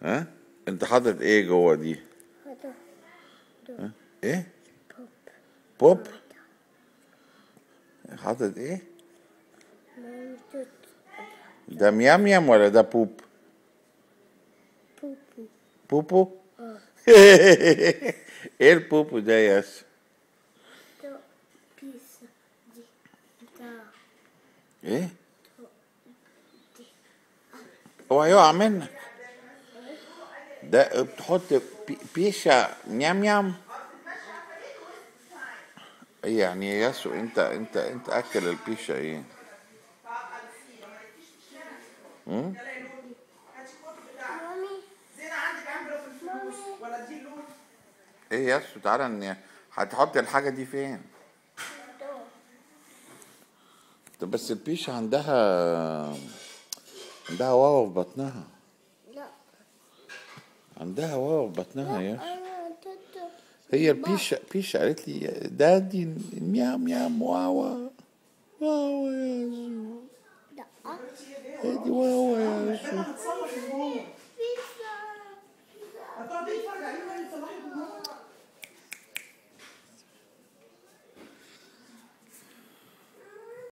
ها انت حاطط ايه جوه دي؟ ها؟ ايه؟ بوب. حاطط ايه؟ ده ميام يام ولا ده بوب؟ بوبو. ايه البوبو ده يا ياسر؟ ايه؟ هو هيقع منك. ده بتحط بيشة نيام يام. ايه يعني يا ياسو؟ انت اكل البيشة ايه؟ ايه يا ياسو؟ تعالى هتحط الحاجة دي فين؟ طب بس البيشة عندها واوا في بطنها. لا، عندها واوا في بطنها يا ياسو. انا هي البيشة قالت لي دادي ميام ميام واوا. واوا يا ياسو. لا. هي دي واوا يا ياسو.